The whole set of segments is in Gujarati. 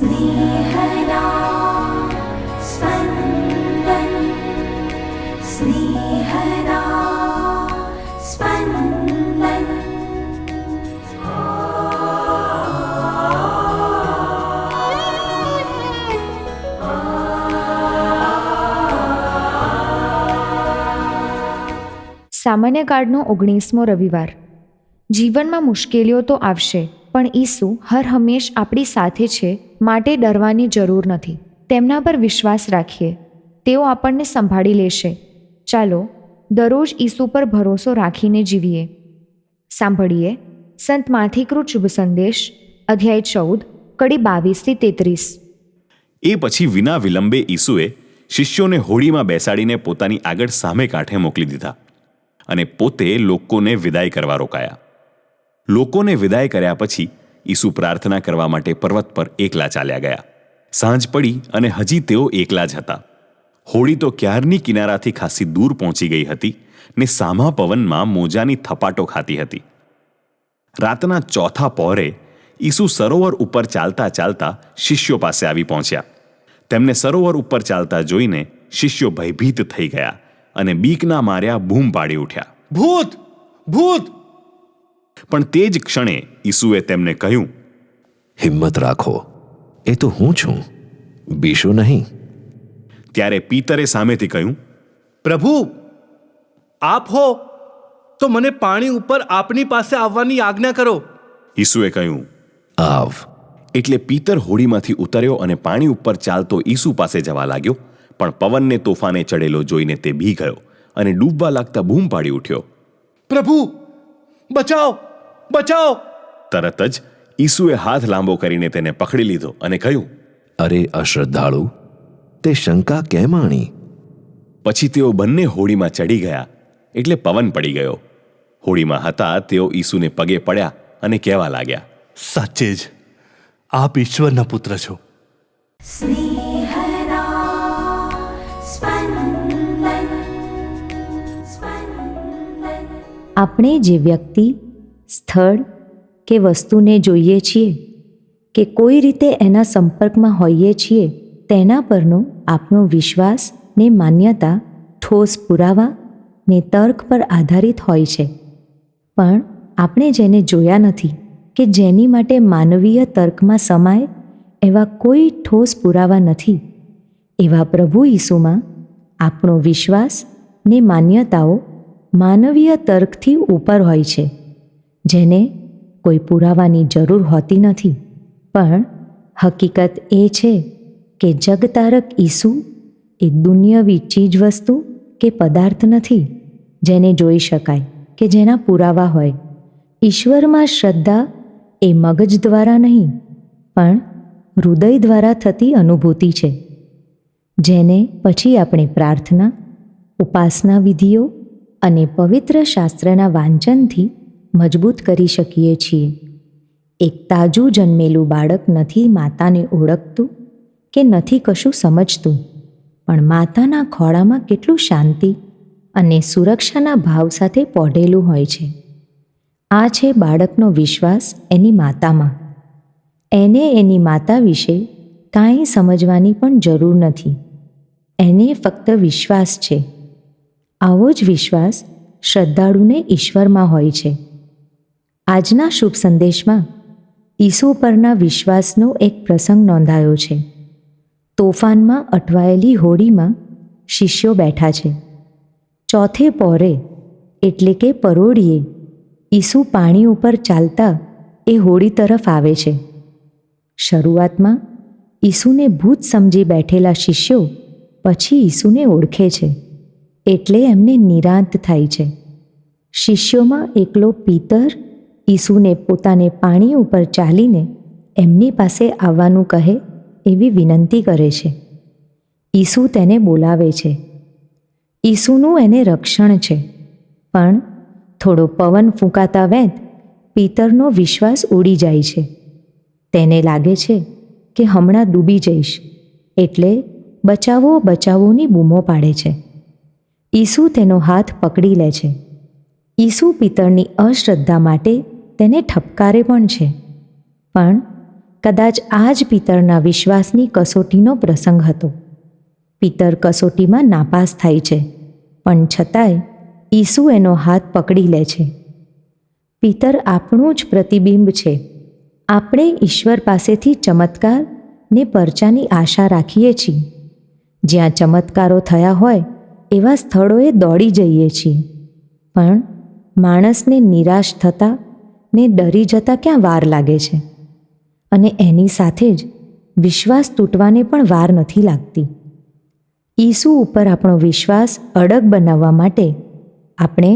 स्नेहदा स्पन्दन स्नेहदा स्पन्दन। સામાન્ય કાળનો 19મો રવિવાર. જીવનમાં મુશ્કેલીઓ તો આવશે, પણ ઈસુ હર હંમેશ આપણી સાથે છે, માટે ડરવાની જરૂર નથી. તેમના પર વિશ્વાસ રાખીએ, તેઓ આપણને સંભાળી લેશે. ચાલો દરરોજ ઈસુ પર ભરોસો રાખીને જીવીએ. સાંભળીએ સંત માથીકૃત શુભ સંદેશ, અધ્યાય 14, કડી 22-33. એ પછી વિના વિલંબે ઈસુએ શિષ્યોને હોડીમાં બેસાડીને પોતાની આગળ સામે કાંઠે મોકલી દીધા અને પોતે લોકોને વિદાય કરવા રોકાયા. લોકોને વિદાય કર્યા પછી ઈસુ પ્રાર્થના કરવા માટે પર્વત પર એકલા ચાલ્યા ગયા. સાંજ પડી અને હજી તેઓ એકલા જ હતા. હોડી તો ક્યારની કિનારાથી ખાસી દૂર પહોંચી ગઈ હતી ને સામા પવનમાં મોજાની થપાટો ખાતી હતી. રાતના ચોથા પહોરે ઈસુ સરોવર ઉપર ચાલતા ચાલતા શિષ્યો પાસે આવી પહોંચ્યા. તેમને સરોવર ઉપર ચાલતા જોઈને શિષ્યો ભયભીત થઈ ગયા અને બીકના માર્યા બૂમ પાડી ઉઠ્યા, ભૂત! ભૂત! પણ તે જ ક્ષણે ઈસુએ તેમને કહ્યું, હિંમત રાખો, એ તો હું છું, બીશો નહીં. ત્યારે પીતરે સામેથી કહ્યું, પ્રભુ, આપ હો તો મને પાણી ઉપર આપની પાસે આવવાની આજ્ઞા કરો. ઈસુએ કહ્યું, આવ. એટલે પીતર હોડીમાંથી ઉતર્યો અને પાણી ઉપર ચાલતો ઈસુ પાસે જવા લાગ્યો. પણ પવનને તોફાને ચડેલો જોઈને તે બી ગયો અને ડૂબવા લાગતા બૂમ પાડી ઉઠ્યો, પ્રભુ, બચાવો! બચાવો! તરત જ ઈસુએ હાથ લાંબો કરીને તેને પકડી લીધો અને કહ્યું, અરે અશ્રદ્ધાળુ, તે શંકા કેમ આણી? પછી તેઓ બંને હોડીમાં ચડી ગયા એટલે પવન પડી ગયો. હોડીમાં હતા તેઓ ઈસુને પગે પડ્યા અને કહેવા લાગ્યા, સાચે જ આપ ઈશ્વરના પુત્ર છો. स्नेहदा स्पन्दन स्पन्दन। આપણે જે વ્યક્તિ, સ્થળ કે વસ્તુને જોઈએ છીએ કે કોઈ રીતે એના સંપર્કમાં હોઈએ છીએ, તેના પરનો આપનો વિશ્વાસ ને માન્યતા ઠોસ પુરાવા ને તર્ક પર આધારિત હોય છે. પણ આપણે જેને જોયા નથી કે જેની માટે માનવીય તર્કમાં સમાય એવા કોઈ ઠોસ પુરાવા નથી, એવા પ્રભુ ઈસુમાં આપણો વિશ્વાસ ને માન્યતાઓ માનવીય તર્કથી ઉપર હોય છે, જેને કોઈ પુરાવાની જરૂર હોતી નથી. પણ હકીકત એ છે કે જગતારક ઈસુ એ દુન્યવી ચીજવસ્તુ કે પદાર્થ નથી જેને જોઈ શકાય કે જેના પુરાવા હોય. ઈશ્વરમાં શ્રદ્ધા એ મગજ દ્વારા નહીં, પણ હૃદય દ્વારા થતી અનુભૂતિ છે, જેને પછી આપણે પ્રાર્થના, ઉપાસના વિધિઓ અને પવિત્ર શાસ્ત્રના વાંચનથી મજબૂત કરી શકીએ છીએ. એક તાજું જન્મેલું બાળક નથી માતાને ઓળખતું કે નથી કશું સમજતું, પણ માતાના ખોળામાં કેટલું શાંતિ અને સુરક્ષાના ભાવ સાથે પોઢેલું હોય છે. આ છે બાળકનો વિશ્વાસ એની માતામાં. એને એની માતા વિશે કાંઈ સમજવાની પણ જરૂર નથી, એને ફક્ત વિશ્વાસ છે. આવો જ વિશ્વાસ શ્રદ્ધાળુને ઈશ્વરમાં હોય છે. આજના શુભ સંદેશમાં ઈસુ પરના વિશ્વાસનો એક પ્રસંગ નોંધાયો છે. તોફાનમાં અટવાયેલી હોડીમાં શિષ્યો બેઠા છે. ચોથે પહોરે એટલે કે પરોઢિયે ઈસુ પાણી ઉપર ચાલતા એ હોડી તરફ આવે છે. શરૂઆતમાં ઈસુને ભૂત સમજી બેઠેલા શિષ્યો પછી ઈસુને ઓળખે છે, એટલે એમને નિરાંત થાય છે. શિષ્યોમાં એકલો પીતર ઈસુને પોતાને પાણી ઉપર ચાલીને એમની પાસે આવવાનું કહે એવી વિનંતી કરે છે. ઈસુ તેને બોલાવે છે. ઈસુનું એને રક્ષણ છે, પણ થોડો પવન ફૂંકાતા વેંત પીતરનો વિશ્વાસ ઉડી જાય છે. તેને લાગે છે કે હમણાં ડૂબી જઈશ, એટલે બચાવો બચાવોની બૂમો પાડે છે. ઈસુ તેનો હાથ પકડી લે છે. ઈસુ પિતરની અશ્રદ્ધા માટે તેને ઠપકારે પણ છે, પણ કદાચ આ જ પિત્તરના વિશ્વાસની કસોટીનો પ્રસંગ હતો. પિત્તર કસોટીમાં નાપાસ થાય છે, પણ છતાંય ઈસુ એનો હાથ પકડી લે છે. પિત્તર આપણું જ પ્રતિબિંબ છે. આપણે ઈશ્વર પાસેથી ચમત્કાર ને પરચાની આશા રાખીએ છીએ. જ્યાં ચમત્કારો થયા હોય એવા સ્થળોએ દોડી જઈએ છીએ, પણ માણસને નિરાશ થતાં ને ડરી જતાં ક્યાં વાર લાગે છે, અને એની સાથે જ વિશ્વાસ તૂટવાને પણ વાર નથી લાગતી. ઈસુ ઉપર આપણો વિશ્વાસ અડગ બનાવવા માટે આપણે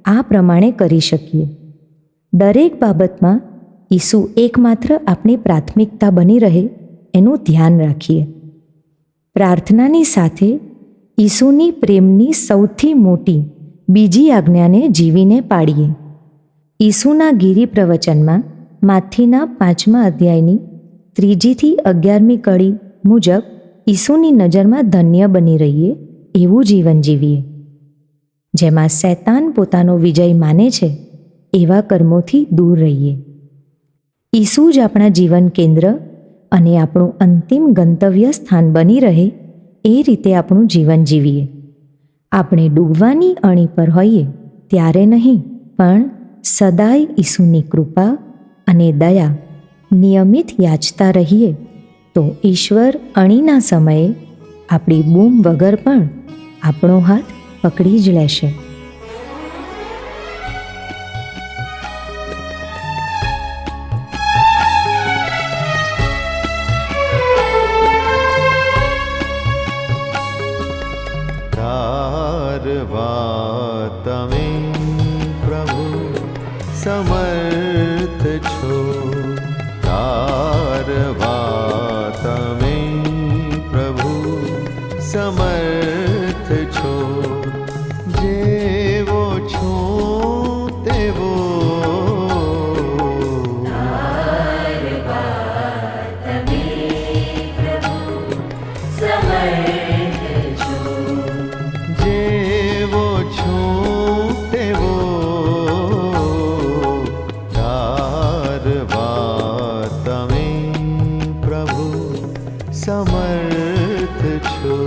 આ પ્રમાણે કરી શકીએ. દરેક બાબતમાં ઈસુ એકમાત્ર આપણી પ્રાથમિકતા બની રહે એનું ધ્યાન રાખીએ. પ્રાર્થનાની સાથે ઈસુની પ્રેમની સૌથી મોટી બીજી આજ્ઞાને જીવીને પાડીએ. ઈસુના ગિરી પ્રવચનમાં માથીના 5મા અધ્યાયની 3 થી 11મી કડી મુજબ ઈસુની નજરમાં ધન્ય બની રહીએ એવું જીવન જીવીએ. જેમાં શૈતાન પોતાનો વિજય માને છે એવા કર્મોથી દૂર રહીએ. ઈસુ જ આપણા જીવન કેન્દ્ર અને આપણું અંતિમ ગંતવ્ય સ્થાન બની રહે એ રીતે આપણું જીવન જીવીએ. આપણે ડૂબવાની અણી પર હોઈએ ત્યારે નહીં, પણ સદાય ઈસુની કૃપા અને દયા નિયમિત યાચતા રહીએ તો ઈશ્વર અણીના સમયે આપણી બૂમ વગર પણ આપણો હાથ પકડી જ લેશે. તારવા તમે પ્રભુ સમર્થ છો, તારવા તમે પ્રભુ સમર્થ છો, જેવો છો તેવો જેવો છો તેવો તારવા તમે પ્રભુ સમર્થ છો.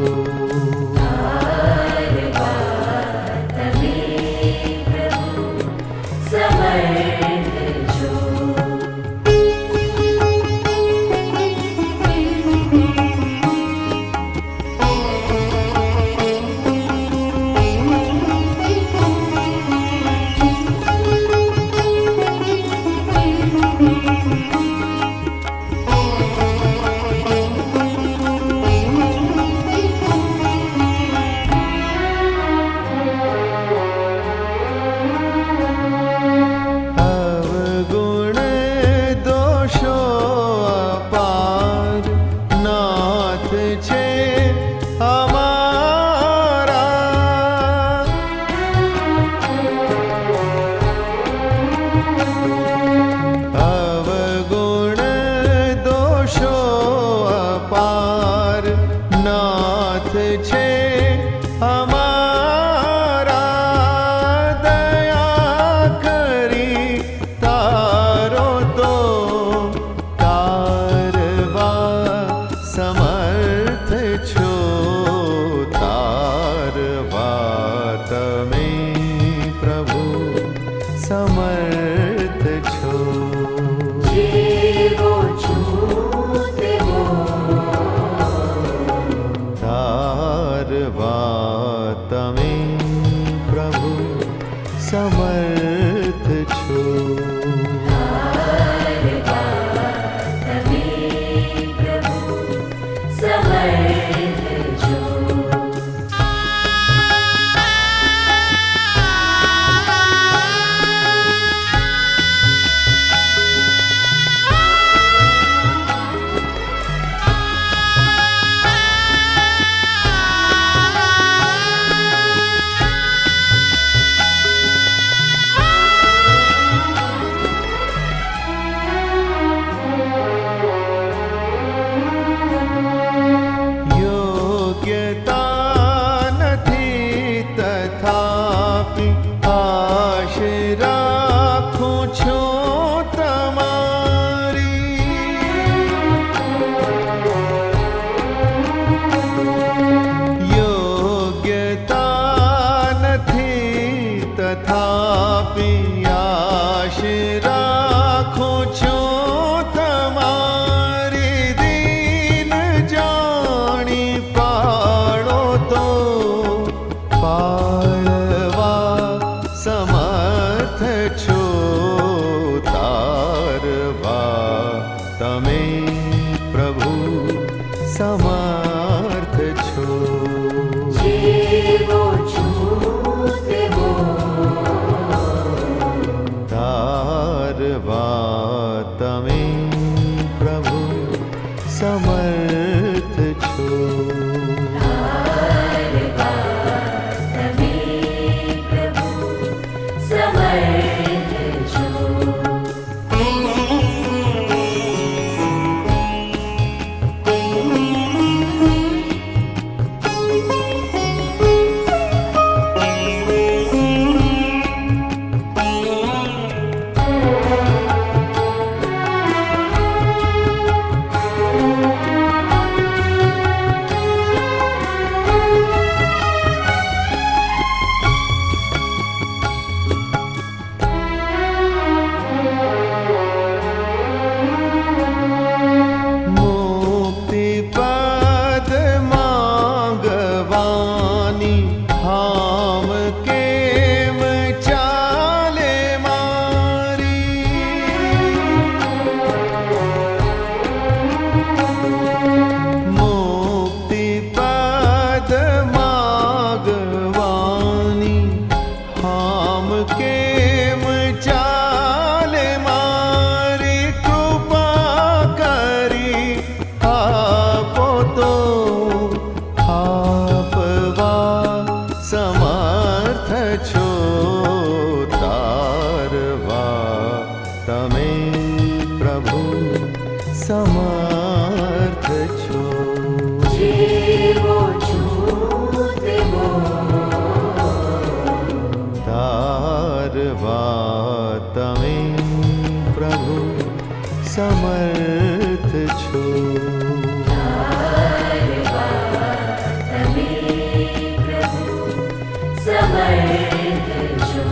સમર્થ છો. જેવો છું તેવો તારવા તમે પ્રભુ સમર્થ છો. તમે પ્રભુ સમર્થ છો. મુક્તિ પદ માંગવાની હામ કેમ ચાલે મારી. મુક્તિ પદ માંગવાની હામ કેમ ચાલે મારી. કૃપા કરી આપો તો આપવા સમર્થ છો. તારવા તમે પ્રભુ સમર્થ છો. જેવો છું તેવો તારવા તમે પ્રભુ સમર્થ છો. તમે પ્રભુ સમર્થ છો.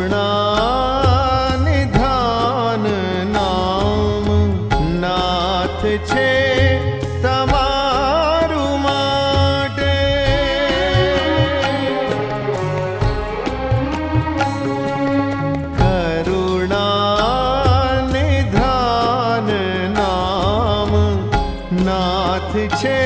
કરુણા નિધાન નામ નાથ છે તમારું માટે. કરુણા નિધાન નામ નાથ છે